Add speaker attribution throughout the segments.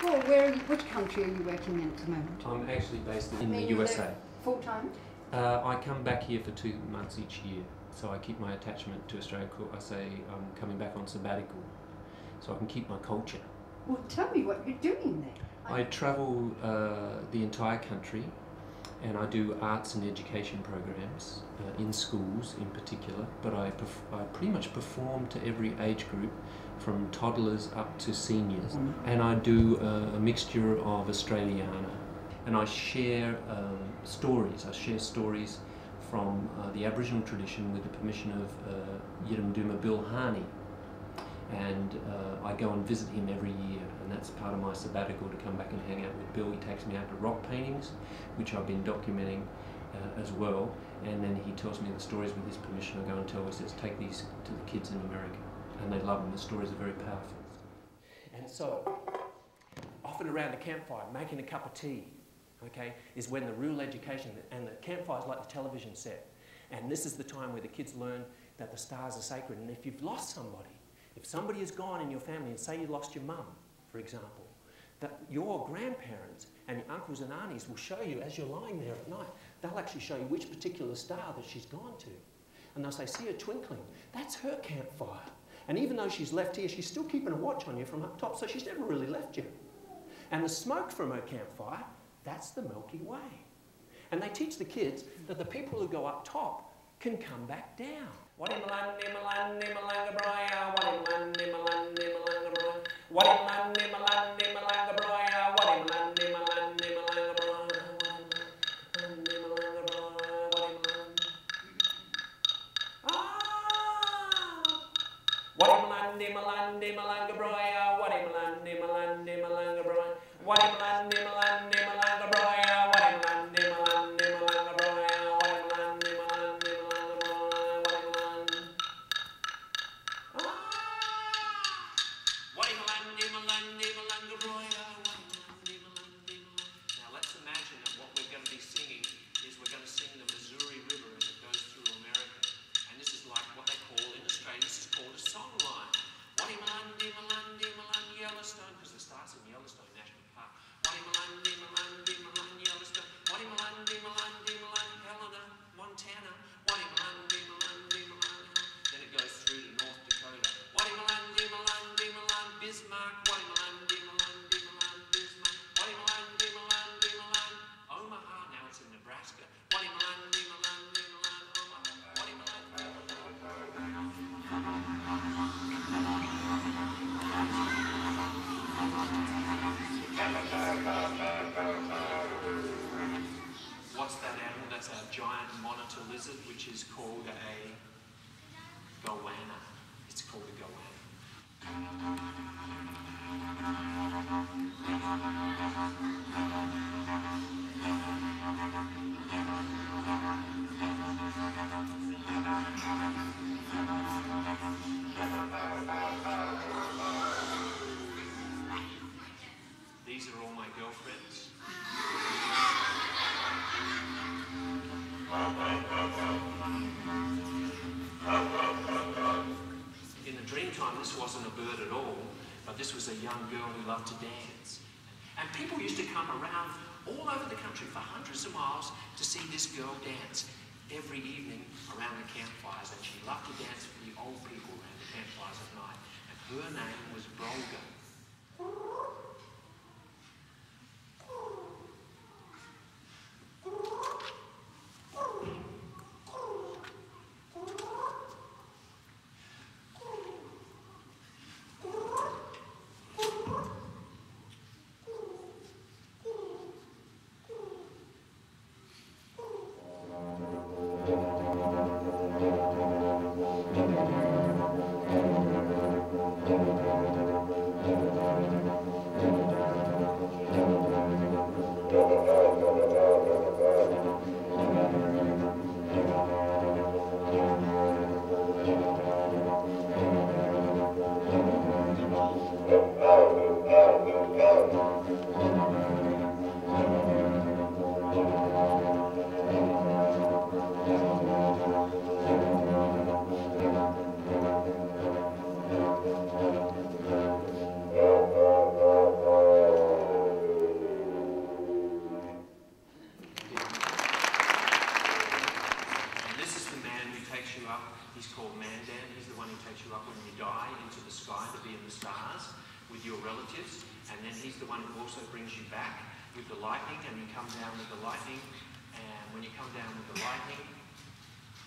Speaker 1: Well, which country are you working in at the moment?
Speaker 2: I'm actually based in the USA.
Speaker 1: Full time?
Speaker 2: I come back here for 2 months each year, so I keep my attachment to Australia. I say I'm coming back on sabbatical, so I can keep my culture.
Speaker 1: Well, tell me what you're doing there.
Speaker 2: I travel the entire country, and I do arts and education programs in schools in particular, but I pretty much perform to every age group from toddlers up to seniors, and I do a mixture of Australiana, and I share stories. I share stories from the Aboriginal tradition with the permission of Yirumduma Bill Harney, and I go and visit him every year, and that's part of my sabbatical, to come back and hang out with Bill. He takes me out to rock paintings, which I've been documenting as well, and then he tells me the stories with his permission. I go and tell him, he says, take these to the kids in America, and they love them. The stories are very powerful. And so, often around a campfire, making a cup of tea, okay, is when the real education, and the campfire is like the television set, and this is the time where the kids learn that the stars are sacred. And if you've lost somebody, if somebody is gone in your family, and say you lost your mum, for example, that your grandparents and your uncles and aunties will show you, as you're lying there at night, they'll actually show you which particular star that she's gone to. And they'll say, see her twinkling, that's her campfire. And even though she's left here, she's still keeping a watch on you from up top, so she's never really left you. And the smoke from her campfire, that's the Milky Way. And they teach the kids that the people who go up top can come back down. Now let's imagine that what we're going to be singing is we're going to sing the Missouri River as it goes through America. And this is like what they call in Australia, this is called a songline. Yellowstone, because it starts in Yellowstone National Park. Yellowstone. Helena, Montana. Then it goes through to North Dakota. Bismarck. Omaha, now it's in Nebraska. What's that animal? That's a giant monitor lizard, which is called a goanna. It's called a goanna. These are all my girlfriends. In the Dreamtime, this wasn't a bird at all, but this was a young girl who loved to dance. And people used to come around all over the country for hundreds of miles to see this girl dance every evening around the campfires, and she loved to dance for the old people around the campfires at night. And her name was Brolga. stars with your relatives, and then he's the one who also brings you back with the lightning, and you come down with the lightning, and when you come down with the lightning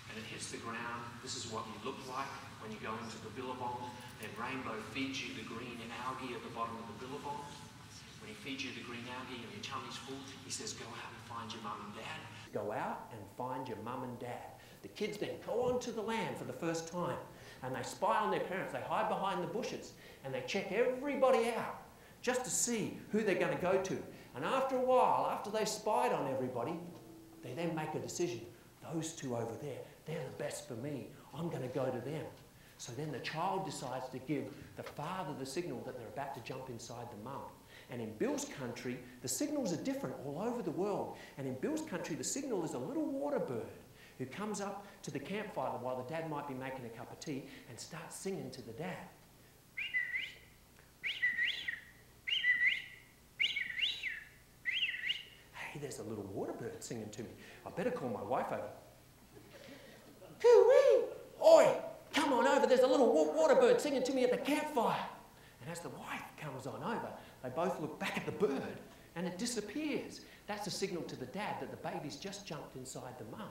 Speaker 2: and it hits the ground, this is what you look like when you go into the billabong. Then Rainbow feeds you the green algae at the bottom of the billabong. When he feeds you the green algae and your tummy's full, he says, go out and find your mum and dad. Go out and find your mum and dad. The kids then go onto the land for the first time, and they spy on their parents. They hide behind the bushes, and they check everybody out just to see who they're going to go to. And after a while, after they've spied on everybody, they then make a decision. Those two over there, they're the best for me. I'm going to go to them. So then the child decides to give the father the signal that they're about to jump inside the mum. And in Bill's country, the signals are different all over the world. And in Bill's country, the signal is a little water bird who comes up to the campfire while the dad might be making a cup of tea and starts singing to the dad. Hey, there's a little water bird singing to me. I better call my wife over. Hoo-wee! Oi! Come on over, there's a little water bird singing to me at the campfire. And as the wife comes on over, they both look back at the bird and it disappears. That's a signal to the dad that the baby's just jumped inside the mum.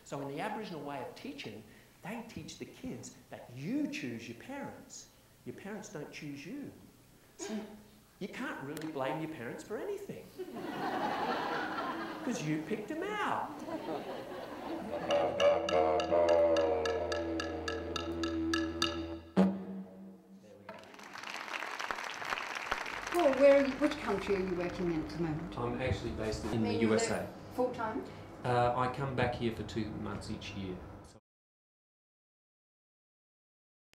Speaker 2: So in the Aboriginal way of teaching, they teach the kids that you choose your parents. Your parents don't choose you. So you can't really blame your parents for anything. Because you picked them out.
Speaker 1: Well, which country are you working in at the moment?
Speaker 2: I'm actually based in the
Speaker 1: You
Speaker 2: USA.
Speaker 1: live full-time?
Speaker 2: I come back here for 2 months each year.